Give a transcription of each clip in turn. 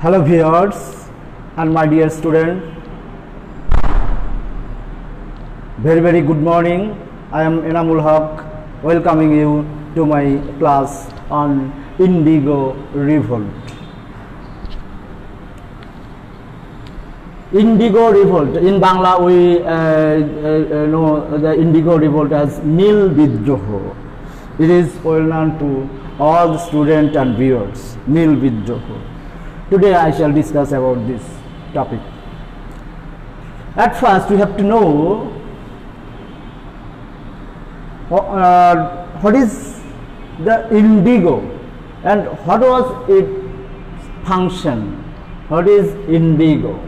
Hello viewers and my dear student, very good morning. I am Enamul Haq welcoming you to my class on Indigo Revolt. Indigo Revolt, in Bangla we know the Indigo Revolt as Nil Bidroho. It is well known to all the students and viewers, Nil Bidroho. Today I shall discuss about this topic. At first we have to know what is the indigo and what was its function. What is indigo?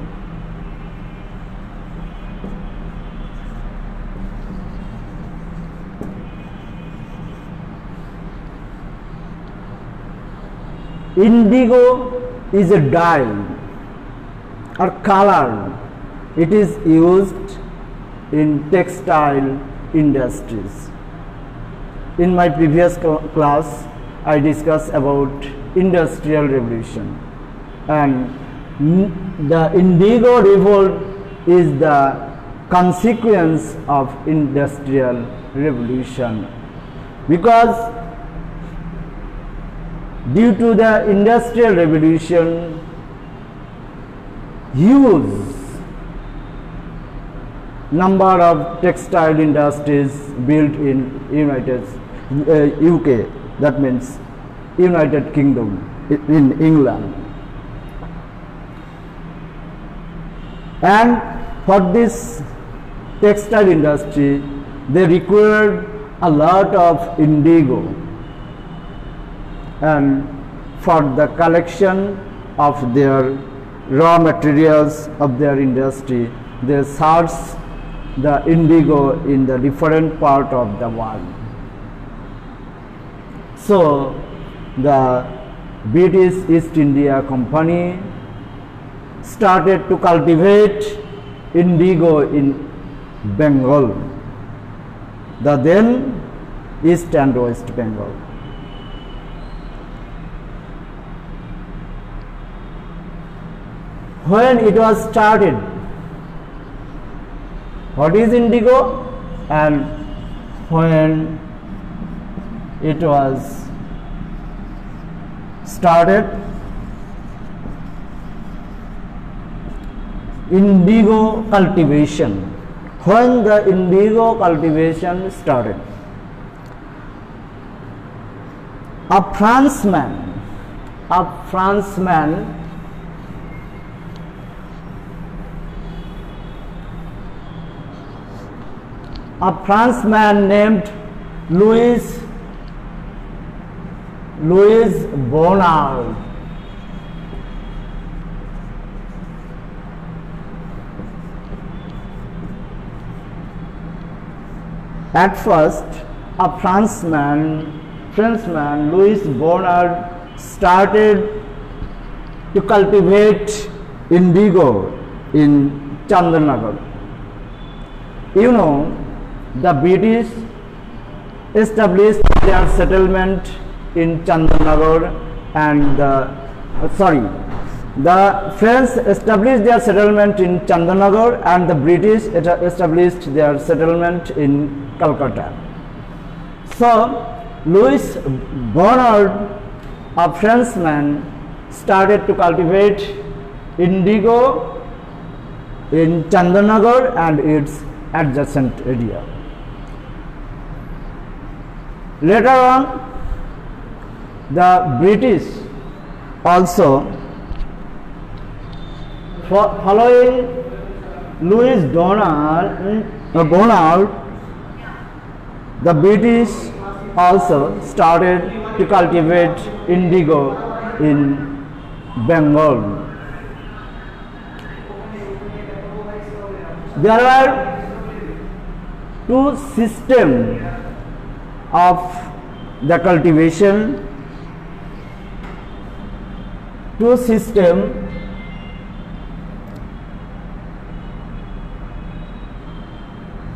Indigo is a dye or color. It is used in textile industries. In my previous class, I discussed about Industrial Revolution, and the Indigo Revolt is the consequence of Industrial Revolution, because due to the Industrial Revolution, huge number of textile industries built in UK, that means United Kingdom, in England. And for this textile industry, they required a lot of indigo, and for the collection of their raw materials of their industry, they search the indigo in the different part of the world. So the British East India Company started to cultivate indigo in Bengal, the then East and West Bengal. When it was started, what is indigo, and when it was started, indigo cultivation. When the indigo cultivation started, a Frenchman named Louis Bonald at first, a Frenchman Louis Bonald started to cultivate indigo in Chandanagar. You know, the British established their settlement in Chandanagar, and the French established their settlement in Chandanagar, and the British established their settlement in Calcutta. So Louis Bonald, a Frenchman, started to cultivate indigo in Chandanagar and its adjacent area. Later on, the British also, following Louis Bonald, the British also started to cultivate indigo in Bengal. There are two systems of the cultivation.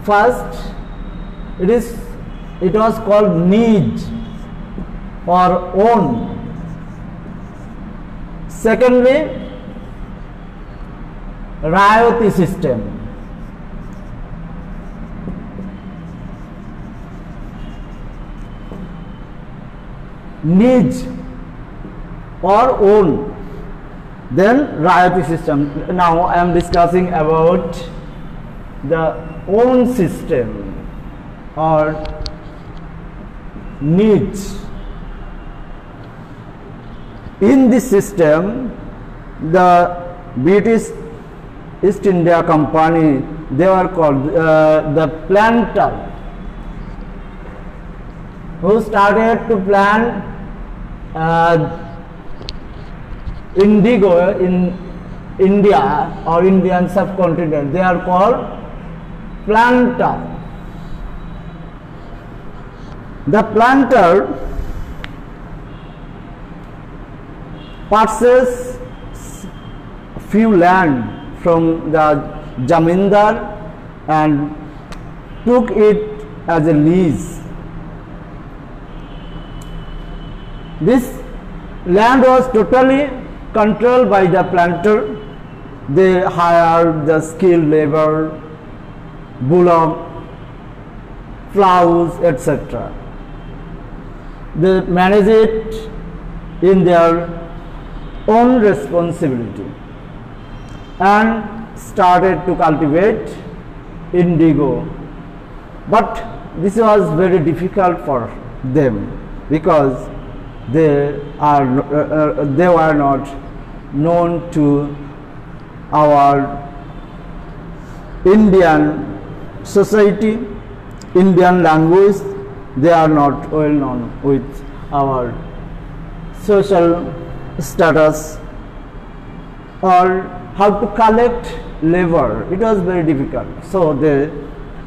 First, it was called niche or own. Secondly, Rayoti system. Needs or own, then Rayoti system. Now I am discussing about the own system or needs. In this system, the British East India Company, they were called the planter, who started to plant indigo in India or Indian subcontinent. They are called planter. The planter purchased few land from the Jamindar and took it as a lease. This land was totally controlled by the planter. They hired the skilled labor, bullock, plows, etc. They manage it in their own responsibility and started to cultivate indigo. But this was very difficult for them because they were not known to our Indian society, Indian language. They are not well known with our social status or how to collect labor. It was very difficult. So they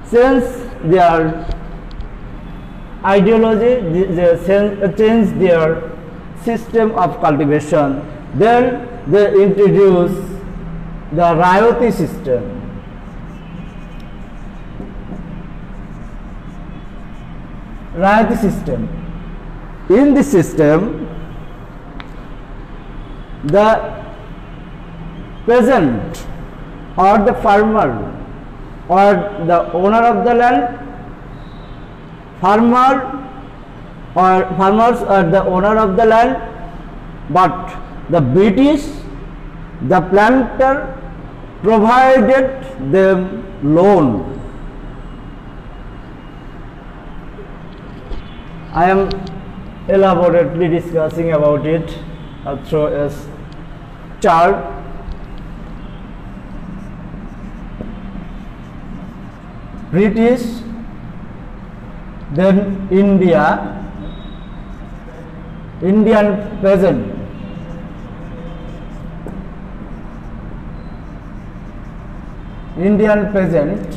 changed their ideology, they changed their system of cultivation. Then they introduced the Rayoti system. Rayoti system. In this system, the peasant or the farmer or the owner of the land, farmers are the owner of the land, but the British, the planter, provided them loan. I am elaborately discussing about it through a chart. British, then Indian peasant. Indian peasant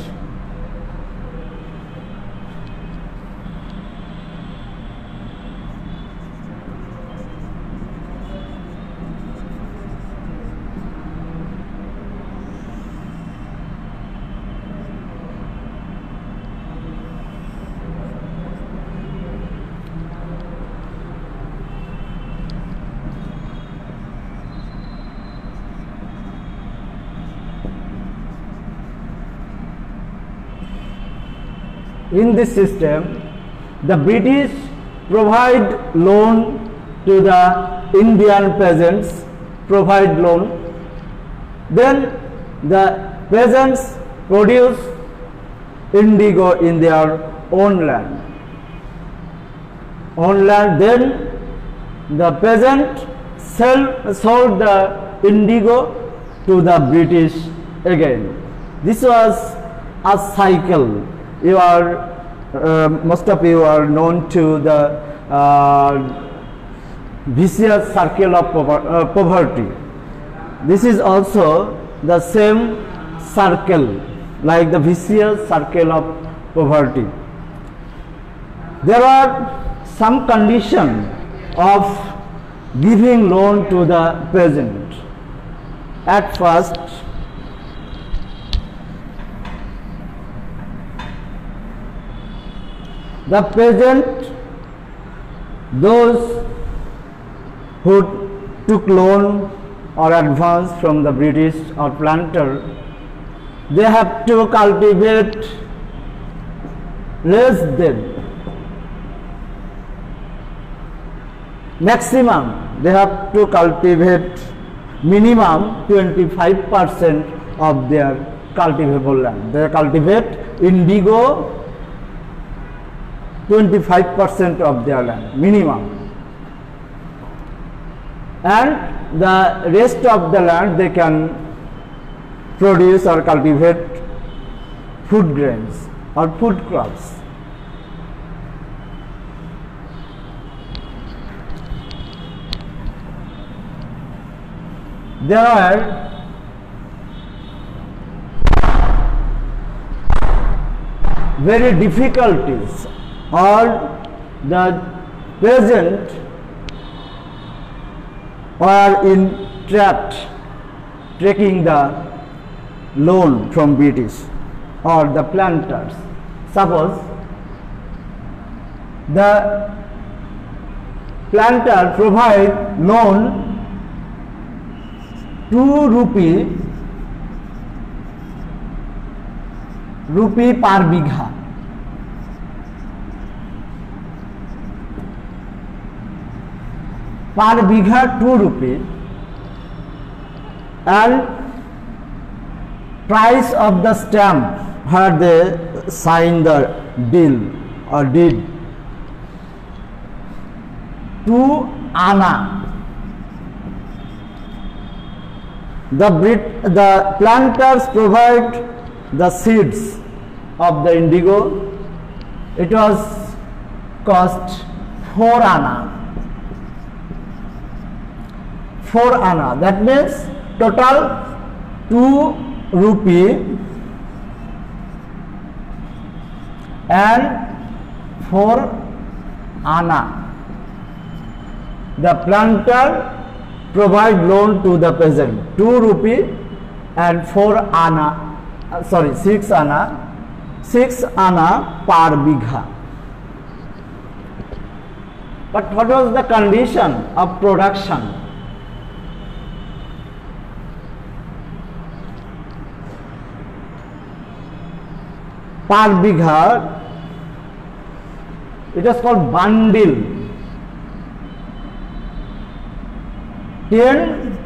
in this system, the British provide loan to the Indian peasants, provide loan. Then the peasants produce indigo in their own land. Then the peasant sold the indigo to the British again. This was a cycle. You are most of you are known to the vicious circle of poverty. This is also the same circle, like the vicious circle of poverty. There are some condition of giving loan to the peasant. At first, the peasant, those who took loan or advance from the British or planter, they have to cultivate less than maximum, they have to cultivate minimum 25% of their cultivable land. They cultivate indigo 25% of their land minimum, and the rest of the land they can produce or cultivate food grains or food crops. There are very difficulties, or the peasant are trapped taking the loan from British or the planters. Suppose the planter provide loan 2 rupee per bigha. Per bigha 2 rupee, and price of the stamp where they sign the deal or deed 2 anna. The planters provide the seeds of the indigo. It was cost 4 anna. 4 anna. That means total 2 rupee and 4 anna. The planter provide loan to the peasant 2 rupee and 4 anna, 6 anna per bigha. But what was the condition of production? Per bigha, it was called bundle. 10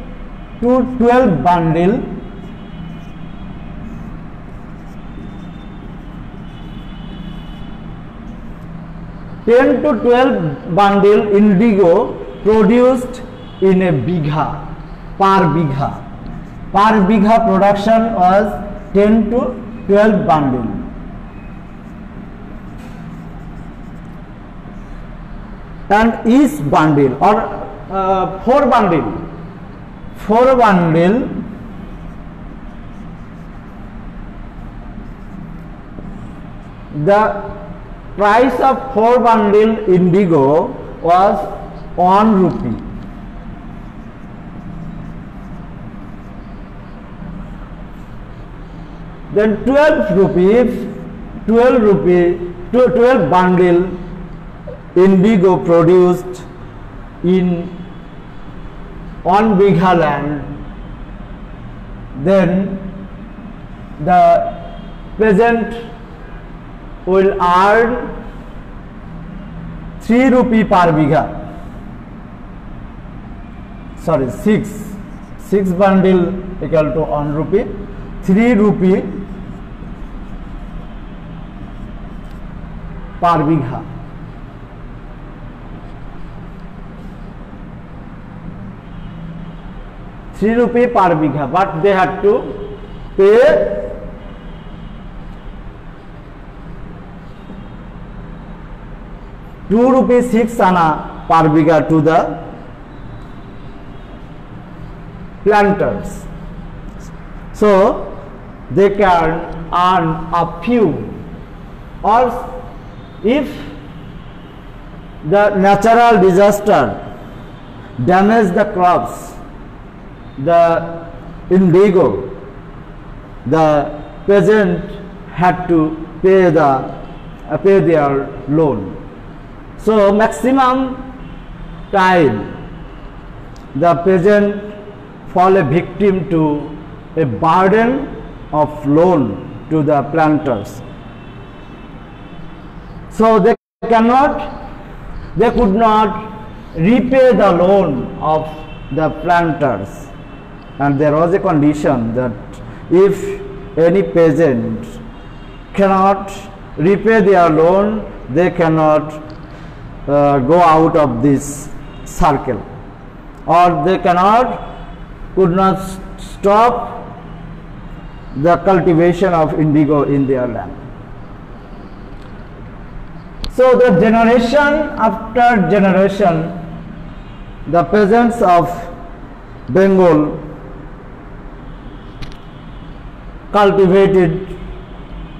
to 12 bundle, indigo produced in a bigha, per bigha. Per bigha production was 10 to 12 bundle. And each bundle or 4 bundle, the price of 4 bundle indigo was 1 rupee. Then 12 bundle indigo produced in 1 bigha land, then the peasant will earn 3 rupee per bigha. 6 bundle equal to 1 rupee, 3 rupee per bigha. ₹3 per bigha, but they had to pay ₹2.6 anna per bigha to the planters. So they can earn a few, or if the natural disaster damage the crops, the indigo, the peasant had to pay their loan. So maximum time the peasant fall a victim to a burden of loan to the planters. So they could not repay the loan of the planters, and there was a condition that if any peasant cannot repay their loan, they cannot go out of this circle, or they could not stop the cultivation of indigo in their land. So the generation after generation, the peasants of Bengal cultivated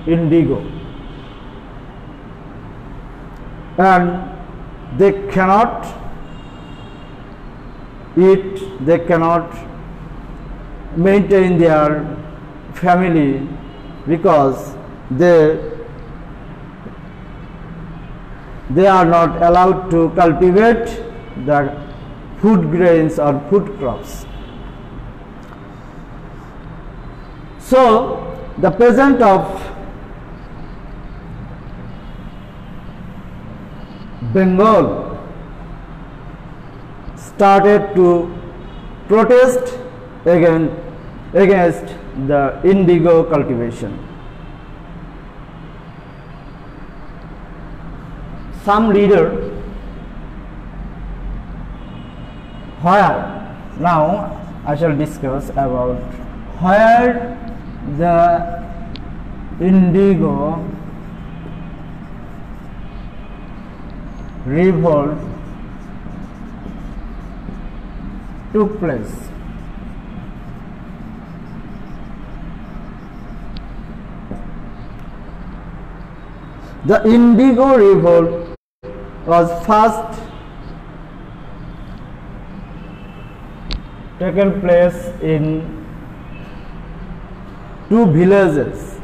indigo, and they cannot eat, they cannot maintain their family because they are not allowed to cultivate the food grains or food crops. So the peasant of Bengal started to protest against the indigo cultivation. Some leader, now I shall discuss about where the indigo revolt took place. The indigo revolt was first taken place in two villages,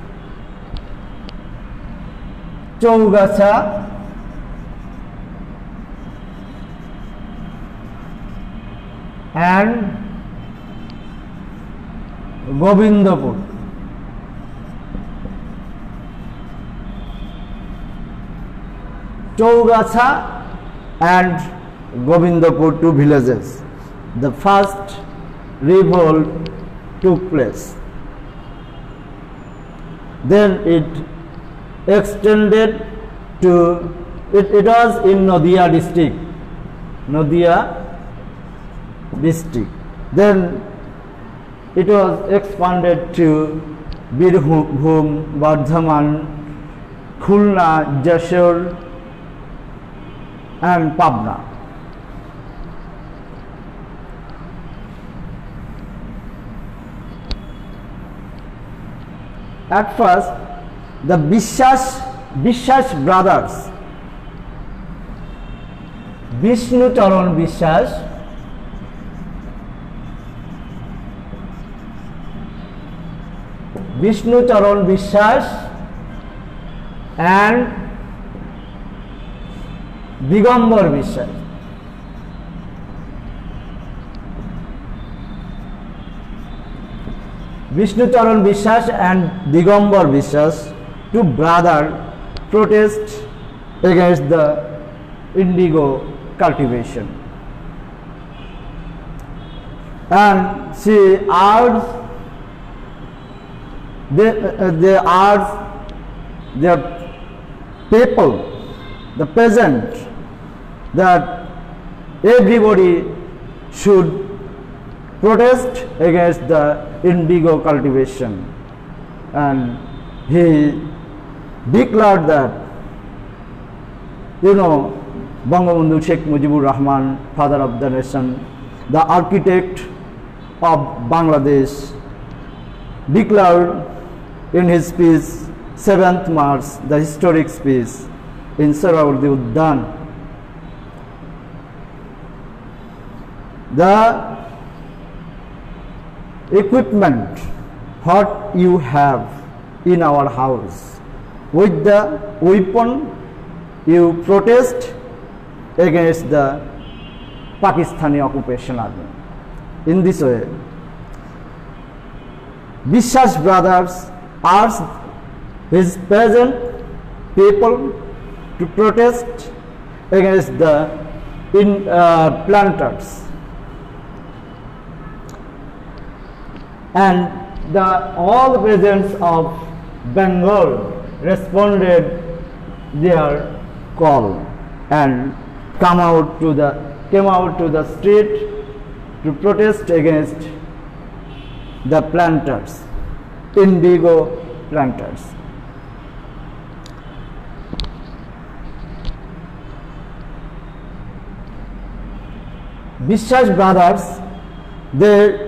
Chaugacha and Govindapur. Chaugacha and Govindapur, two villages. The first revolt took place. Then it extended to, it was in Nadia district. Then it was expanded to Birbhum, Bardhaman, Khulna, Jashore and Pabna. At first, the Biswas brothers, Vishnu Charan Biswas, and Digambar Biswas. Vishnu Charan Biswas and Digambar Biswas, two brothers, protest against the indigo cultivation, and they urged their people, the peasant, that everybody should protest against the indigo cultivation, and he declared that, Bangabandhu Sheikh Mujibur Rahman, father of the nation, the architect of Bangladesh, declared in his speech 7th March, the historic speech in Sohrawardi Udyan, the equipment what you have in our house, with the weapon you protest against the Pakistani occupation army. In this way, Biswas brothers asked his peasant people to protest against the planters, and all the peasants of Bengal responded their call and came out to the street to protest against the planters, indigo planters. Biswas brothers, they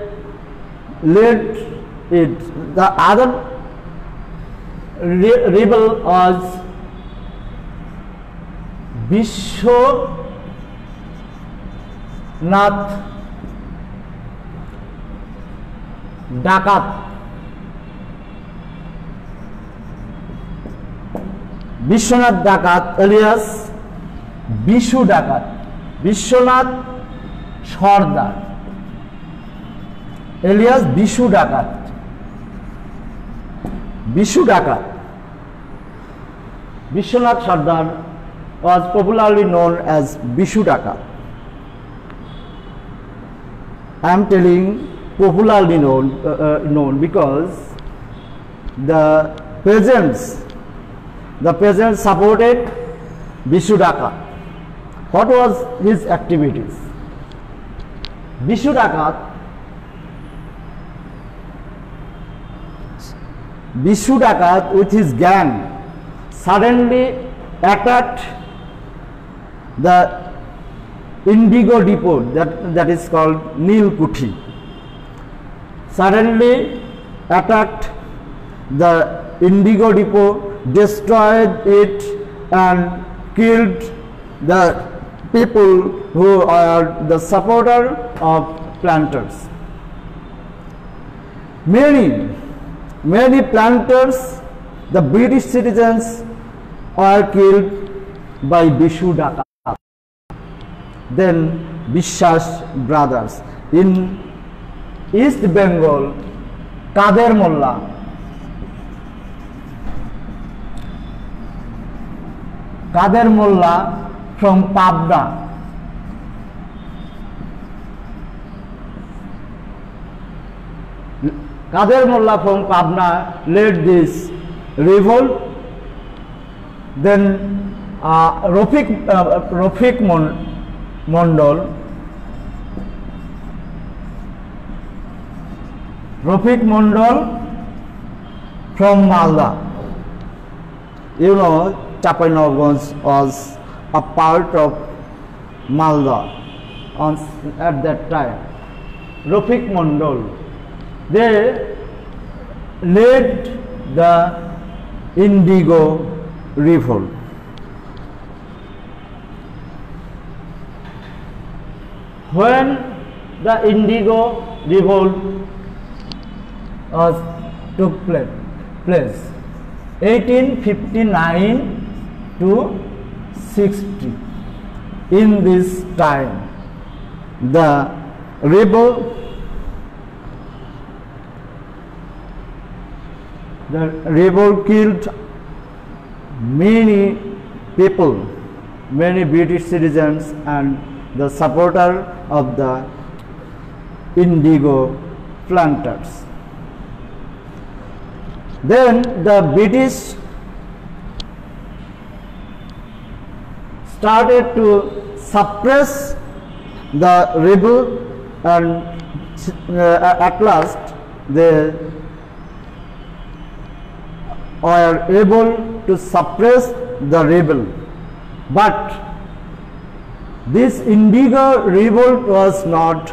led it. The other rebel was Vishwanath Dakat. Vishwanath Dakat alias Bishu Dakat. Vishwanath Sardar alias Bishu Dakat. Bishu Dakat. Vishwanath Sardar was popularly known as Bishu Dakat. I am telling popularly known because the peasants supported Bishu Dakat. What was his activities? Bishu Dakat with his gang suddenly attacked the indigo depot that is called Nilkuthi. Suddenly attacked the indigo depot, destroyed it and killed the people who are the supporter of planters. Many planters, the British citizens, are killed by Bishu Dakat. Then Biswas brothers in East Bengal, Kader Molla from Pabna, Kader Molla from Pabna led this revolt. Then Rafik Mondal from Malda. You know, Chapanogans was a part of Malda at that time. Rafik Mondal, they led the indigo revolt. When the indigo revolt took place, 1859 to 60. In this time, the rebel killed many people, many British citizens and the supporter of the indigo planters. Then the British started to suppress the rebel, and at last they were able to suppress the rebel. But this indigo revolt was not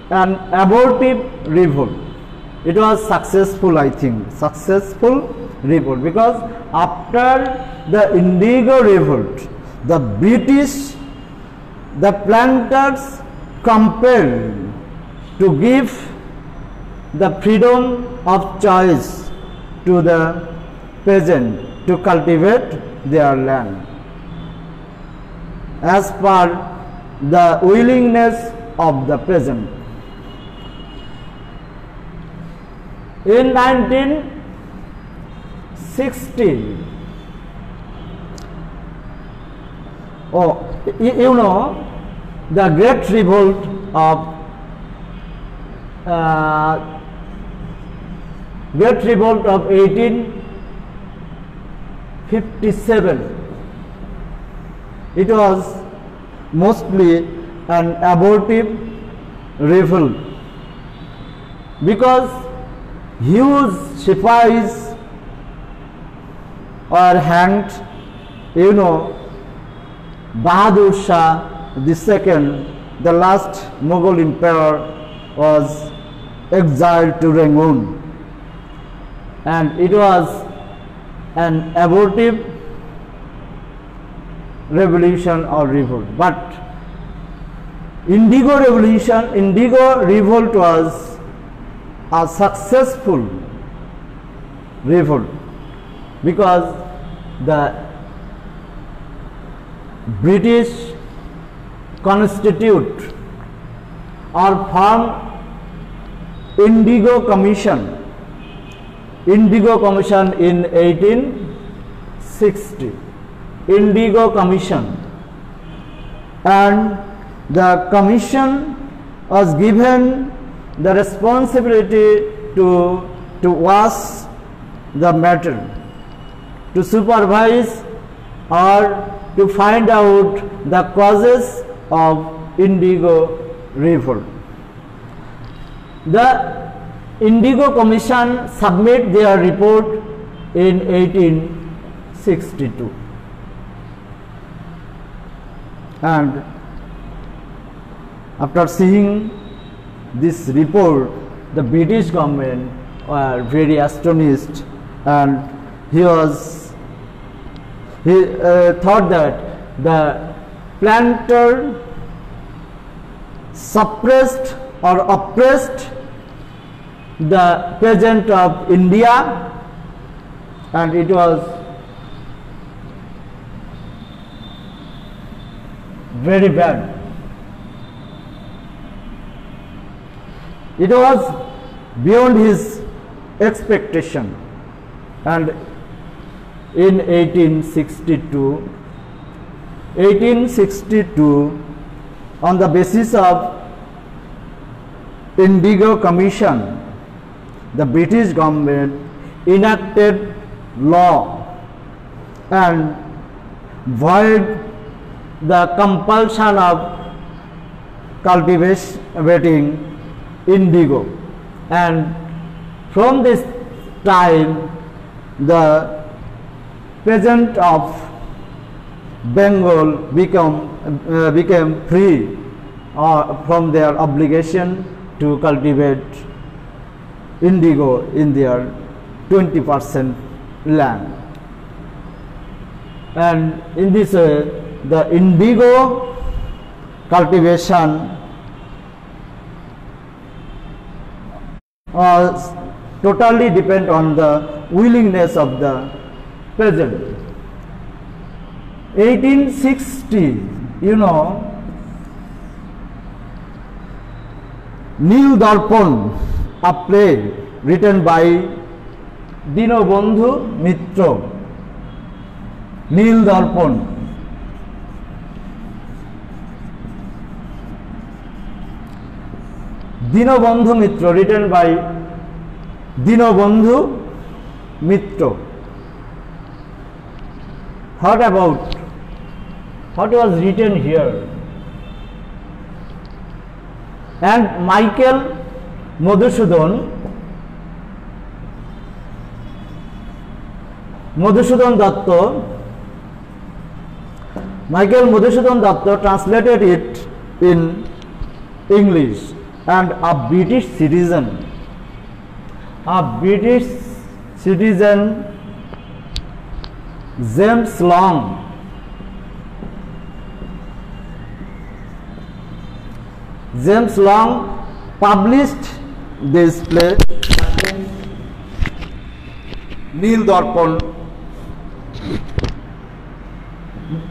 an abortive revolt. It was successful, I think, successful revolt, because after the indigo revolt, the British, the planters compelled to give the freedom of choice to the peasant to cultivate their land as per the willingness of the peasant. In 1960, you know, the Great Revolt of 1857. It was mostly an abortive revolt because huge Sipahis were hanged. You know, Bahadur Shah II, the last Mughal emperor, was exiled to Rangoon, and it was an abortive revolution or revolt. But Indigo Revolt was a successful revolt because the British constitute or form Indigo Commission in 1860. Indigo Commission, and the commission was given the responsibility to watch the matter, to supervise or to find out the causes of Indigo Revolt. The Indigo Commission submit their report in 1862, and after seeing this report, the British government were very astonished, and he thought that the planter suppressed or oppressed the peasant of India, and it was very bad. It was beyond his expectation, and in 1862, on the basis of Indigo Commission, the British government enacted law and void the compulsion of cultivating indigo, and from this time the peasant of Bengal became free from their obligation to cultivate indigo in their 20% land. And in this way, the indigo cultivation totally depend on the willingness of the peasant. 1860, you know, Nil Darpan, a play written by Dinobandhu Mitra. Nil Darpan. Dinobandhu Mitra, written by Dinobandhu Mitra. What was written here? And Michael Madhusudan Datta translated it in English, and a British citizen, James Long, published this play, Nil Darpan.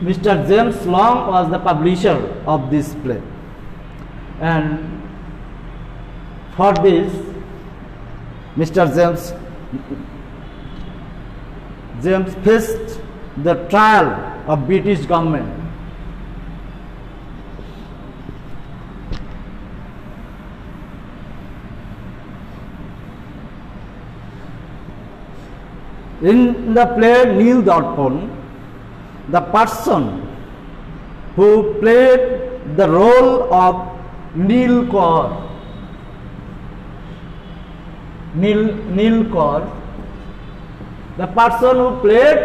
Mr. James Long was the publisher of this play, and for this Mr. James faced the trial of British government. In the play Nil Darpan, the person who played the role of Nil Kaur, the person who played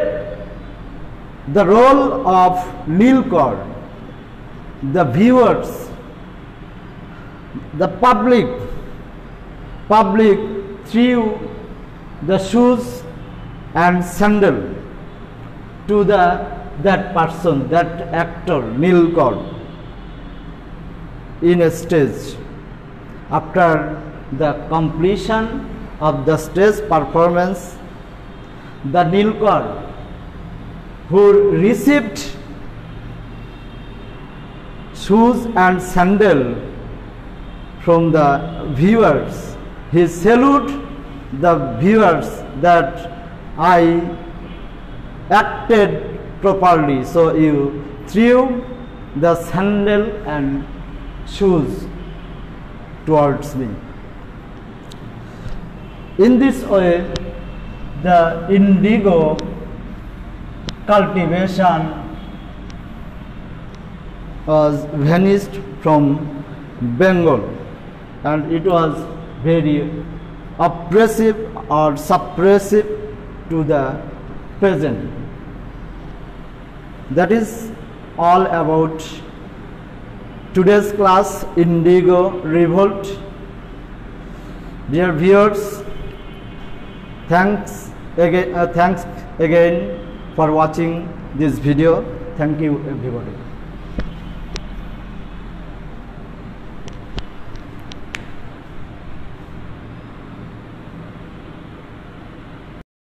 the role of Nil Kaur, the viewers, the public threw the shoes and sandal to that person, that actor Nil Kaur, in a stage. After the completion of the stage performance, the Nil Kaur, who received shoes and sandal from the viewers, he saluted the viewers that I acted properly, so you threw the sandal and shoes towards me. In this way, the indigo cultivation was vanished from Bengal, and it was very oppressive or suppressive to the present. That is all about today's class, Indigo Revolt. Dear viewers, thanks again for watching this video. Thank you everybody.